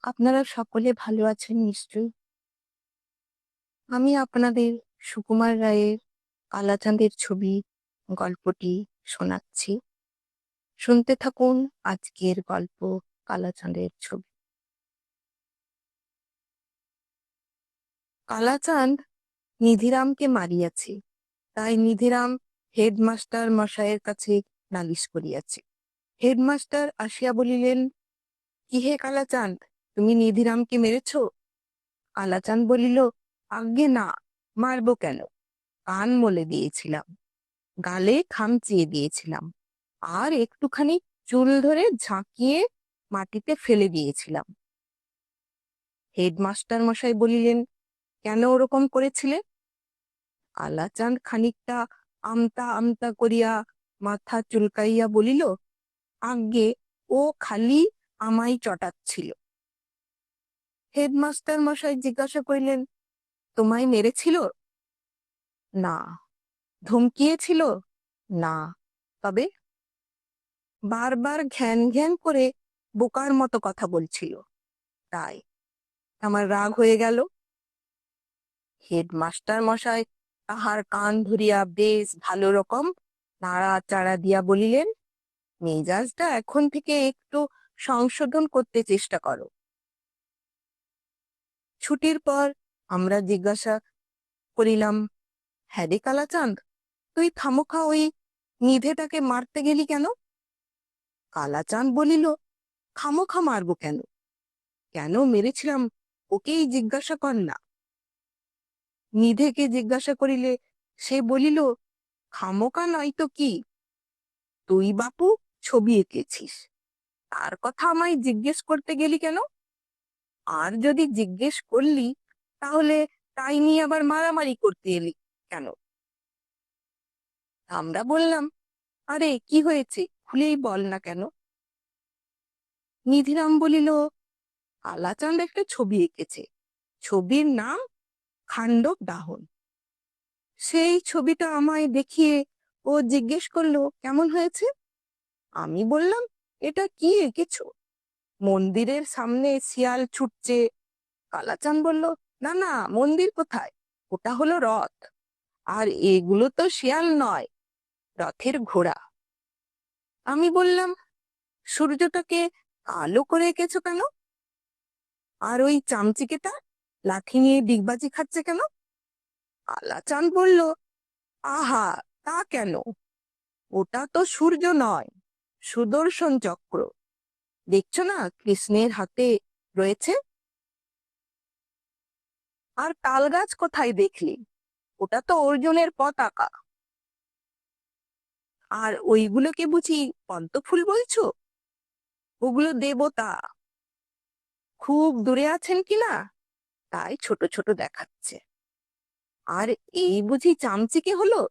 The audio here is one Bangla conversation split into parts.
আপনারা সকলে ভালো আছেন নিশ্চয়ই। আমি আপনাদের সুকুমার রায়ের কালাচাঁদের ছবি গল্পটি শোনাচ্ছি। শুনতে থাকুন আজকের গল্প কালাচাঁদের ছবি। কালাচাঁদ নিধিরামকে মারিয়াছে, তাই নিধিরাম হেডমাস্টার মশাইয়ের কাছে নালিশ করিয়াছে। হেডমাস্টার আসিয়া বলিলেন, কি হে কালাচাঁদ, তুমি নিধিরামকে মেরেছ? কালাচাঁদ বলিল, আজ্ঞে না, মারবো কেন? কান মলে দিয়েছিলাম, গালে খামচিয়ে দিয়েছিলাম, আর একটুখানি চুল ধরে ঝাঁকিয়ে মাটিতে ফেলে দিয়েছিলাম। হেডমাস্টার মশাই বলিলেন, কেন ওরকম করেছিলে? কালাচাঁদ খানিকটা আমতা আমতা করিয়া মাথা চুলকাইয়া বলিল, আজ্ঞে ও খালি আমায় চটাচ্ছিল। হেডমাস্টার মশাই জিজ্ঞাসা করিলেন, তোমায় মেরেছিল? না। ধমকিয়েছিল? না। তবে? বারবার ঘ্যান ঘ্যান করে বোকার মতো কথা বলছিল, তাই আমার রাগ হয়ে গেল। হেডমাস্টার মশাই তাহার কান ধরিয়া বেশ ভালো রকম নাড়াচাড়া দিয়া বলিলেন, মেজাজটা এখন থেকে একটু সংশোধন করতে চেষ্টা করো। ছুটির পর আমরা জিজ্ঞাসা করিলাম, হ্যাঁ রে কালাচাঁদ, তুই খামোখা ওই নিধেটাকে মারতে গেলি কেন? কালাচাঁদ বলিল, খামোখা মারবো কেন? কেন মেরেছিলাম ওকেই জিজ্ঞাসা কর না। নিধেকে জিজ্ঞাসা করিলে সে বলিল, খামোকা নয় তো কি, তুই বাপু ছবি এঁকেছিস, তার কথা আমায় জিজ্ঞেস করতে গেলি কেন? আর যদি জিজ্ঞেস করলি, তাহলে তাই নিয়ে আবার মারামারি করতে এলি কেন? আমরা বললাম, আরে কি হয়েছে, খুলেই বল না কেন? নিধিরাম বলিল, কালাচাঁদ একটা ছবি এঁকেছে, ছবির নাম খান্ডব দাহন। সেই ছবিটা আমায় দেখিয়ে ও জিজ্ঞেস করলো কেমন হয়েছে। আমি বললাম, এটা কি এঁকেছো? মন্দিরের সামনে শিয়াল ছুটছে। কালাচাঁদ বলল, না না, মন্দির কোথায়, ওটা হলো রথ, আর এগুলো তো শিয়াল নয়, রথের ঘোড়া। আমি বললাম, সূর্যটাকে কালো করে এঁকেছো কেন? আর ওই চামচিকেটা লাঠি নিয়ে ডিগবাজি খাচ্ছে কেন? কালাচাঁদ বলল, আহা, তা কেন, ওটা তো সূর্য নয়, সুদর্শন চক্র, দেখছো না কৃষ্ণের হাতে রয়েছে। আর তাল গাছ কোথায় দেখলি, ওটা তো অর্জুনের পতাকা। আর ওইগুলোকে বুঝি পদ্ম ফুল বলছো? ওগুলো দেবতা, খুব দূরে আছেন কিনা, তাই ছোট ছোট দেখাচ্ছে। আর এই বুঝি চামচিকে হলো,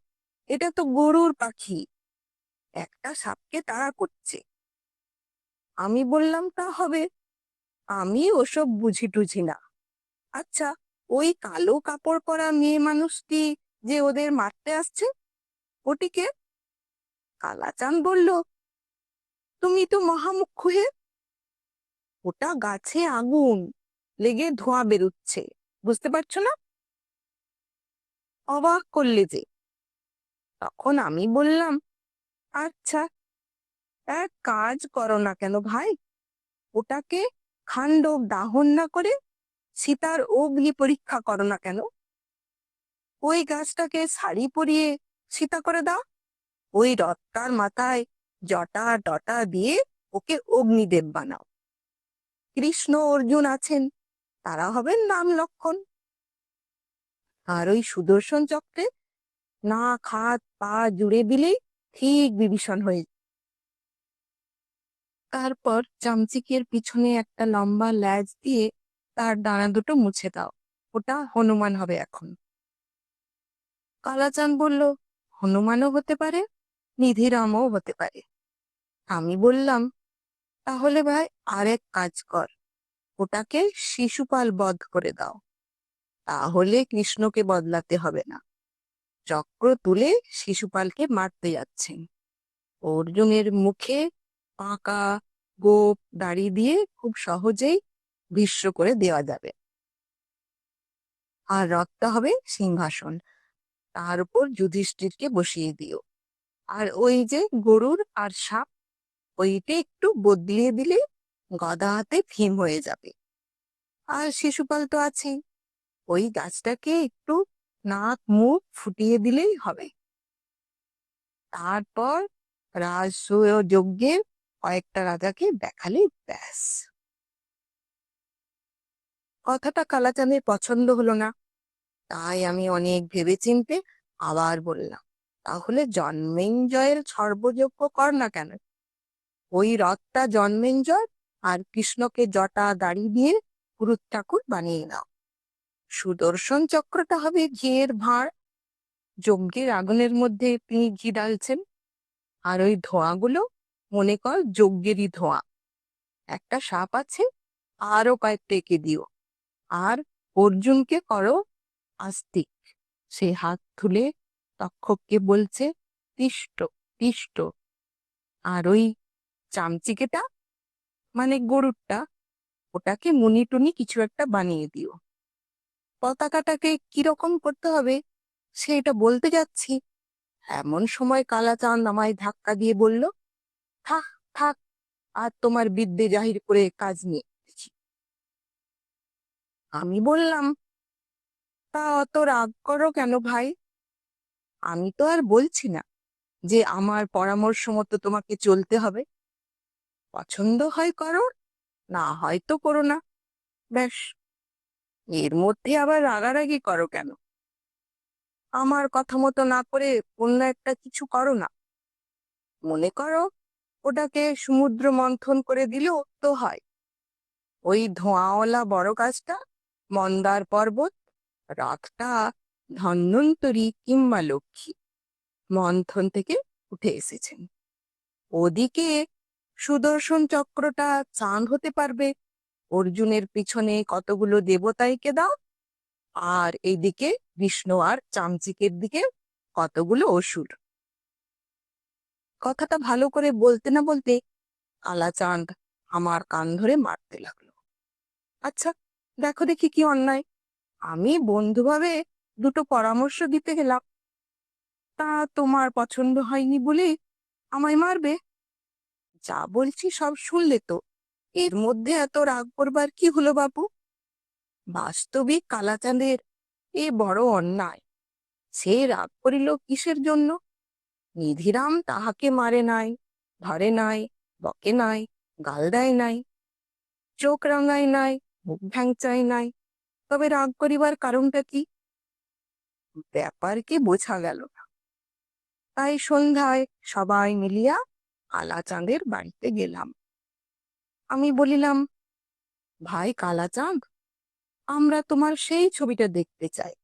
এটা তো গরুর পাখি, একটা সাপকে তাড়া করছে। আমি বললাম, তা হবে, আমি ওসব বুঝি টুঝি না। আচ্ছা, ওই কালো কাপড় পরা মেয়ে মানুষটি যে ওদের মারতে আসছে, ওটিকে? কালাচাঁদ বলল, তুমি তো মহামুখ্য হে, ওটা গাছে আগুন লেগে ধোঁয়া বেরুচ্ছে, বুঝতে পারছো না? অবাক করলে যে। তখন আমি বললাম, আচ্ছা, এক কাজ করো না কেন ভাই, ওটাকে খান্ডব দাহন না করে সীতার অগ্নি পরীক্ষা করো না কেন? ওই গাছটাকে শাড়ি পরিয়ে সীতা করে দাও, ওই রথটার মাথায় জটা টটা দিয়ে ওকে অগ্নিদেব বানাও। কৃষ্ণ অর্জুন আছেন, তারা হবেন নাম লক্ষণ। আর ওই সুদর্শন চক্রে নাক হাত পা জুড়ে দিলেই ঠিক বিভীষণ হয়ে। তারপর চামচিকের পিছনে একটা লম্বা ল্যাজ দিয়ে তার ডানা দুটো মুছে দাও, ওটা হনুমান হবে এখন। কালাচাঁদ বলল, হনুমানও হতে পারে, নিধিরামও হতে পারে। আমি বললাম, তাহলে ভাই আরেক কাজ কর, ওটাকে শিশুপাল বধ করে দাও, তাহলে কৃষ্ণকে বদলাতে হবে না। চক্র তুলে শিশুপালকে মারতে যাচ্ছেন, অর্জুনের মুখে পাকা গোপ দাড়ি দিয়ে খুব সহজেই ভীষ্ম করে দেওয়া যাবে। আর রথটা হবে সিংহাসন, তার উপর যুধিষ্ঠিরকে বসিয়ে দিও। আর ওই যে গরুর আর সাপ, ওইটা একটু বদলিয়ে দিলে গদা হাতে ভীম হয়ে যাবে। আর শিশুপাল তো আছেই, ওই গাছটাকে একটু নাক মুখ ফুটিয়ে দিলেই হবে। তারপর রাজযজ্ঞের কয়েকটা রাজাকে দেখালে ব্যাস। কথাটা কালাচাঁদের পছন্দ হলো না, তাই আমি অনেক ভেবেচিন্তে আবার বললাম, তাহলে জন্মেঞ্জয়ের সর্বযজ্ঞ কর না কেন? ওই রথটা জন্মেঞ্জয় আর কৃষ্ণকে জটা দাড়ি দিয়ে পুরুত ঠাকুর বানিয়ে নাও। সুদর্শন চক্রটা হবে ঘিয়ের ভাঁড়, যজ্ঞের আগুনের মধ্যে তিনি ঘি ডালছেন। আর ওই ধোঁয়াগুলো মনে কর যজ্ঞেরই ধোঁয়া। একটা সাপ আছে, আরো কয়েকটা এঁকে দিও। আর অর্জুনকে করো আস্তিক, সে হাত তুলে তক্ষককে বলছে তিষ্ট তিষ্ট। আর ওই চামচিকেটা মানে গরুরটা, ওটাকে মনি টুনি কিছু একটা বানিয়ে দিও। পতাকাটাকে কিরকম করতে হবে সেটা বলতে যাচ্ছি, এমন সময় কালাচাঁদ আমায় ধাক্কা দিয়ে বলল, থাক থাক, আর তোমার বিদ্যে জাহির করে কাজ নিয়ে এসেছি। আমি বললাম, তা অত রাগ করো কেন ভাই? আমি তো আর বলছি না যে আমার পরামর্শ মতো তোমাকে চলতে হবে। পছন্দ হয় করো, না হয় তো করো না, ব্যাস। এর মধ্যে আবার রাগারাগি করো কেন? আমার কথা মতো না করে অন্য একটা কিছু করো না। মনে করো ওটাকে সমুদ্র মন্থন করে দিলেও তো হয়। ওই ধোঁয়াওয়ালা বড় গাছটা মন্দার পর্বত, রথটা ধন্বন্তরী কিংবা লক্ষ্মী মন্থন থেকে উঠে এসেছেন। ওদিকে সুদর্শন চক্রটা চাঁদ হতে পারবে, অর্জুনের পিছনে কতগুলো দেবতাইকে দাও। আর এইদিকে বিষ্ণু আর চামচিকের দিকে কতগুলো অসুর। কথাটা ভালো করে বলতে না বলতে কালাচাঁদ আমার কান ধরে মারতে লাগলো। আচ্ছা, দেখো দেখি কি অন্যায়। আমি বন্ধুভাবে দুটো পরামর্শ দিতে গেলাম, তা তোমার পছন্দ হয়নি বলে আমায় মারবে? যা বলছি সব শুনলে তো, এর মধ্যে এত রাগ করবার কি হলো বাবু? বাস্তবিক কালাচাঁদের এ বড় অন্যায়। সে রাগ করিল কিসের জন্য? নিধিরাম তাহাকে মারে নাই, ধরে নাই, বকে নাই, গাল দেয় নাই, চোখ রাঙায় নাই, মুখ ভ্যাংচায় নাই, তবে রাগ করিবার কারণটা কি? ব্যাপার কি বোঝা গেল না। তাই সন্ধ্যায় সবাই মিলিয়া কালাচাঁদের বাড়িতে গেলাম। আমি বলিলাম, ভাই কালাচাঁদ, আমরা তোমার সেই ছবিটা দেখতে চাই,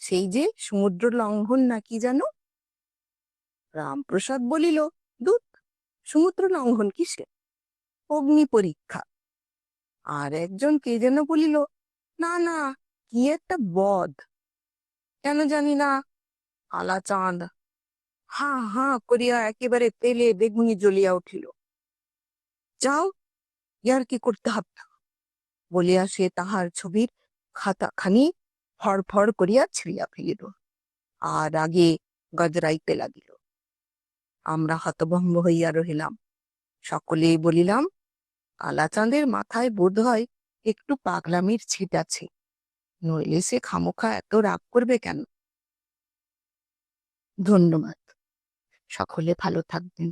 সেই যে সমুদ্র লঙ্ঘন নাকি যেন। রামপ্রসাদ বলিল, দূত, সমুদ্র লঙ্ঘন কিসে? অগ্নি পরীক্ষা। আর একজন কে যেন বলিল, না না, কি একটা বধ, কেন জানি না। কালাচাঁদ হা হা করিয়া একেবারে তেলে বেগুনি জ্বলিয়া উঠিল। যাও, ইয়ার কি করতে হবে না, বলিয়া সে তাহার ছবির খাতাখানি ফড় করিয়া ছিঁড়িয়া ফেলিল, আর আগে গজরাইতে লাগিল। আমরা হতভম্ব হইয়া রহিলাম। সকলেই বলিলাম, কালাচাঁদের মাথায় বোধ হয় একটু পাগলামির ছিট আছে, নইলে সে খামোখা এত রাগ করবে কেন? ধন্যবাদ। সকলে ভালো থাকবেন।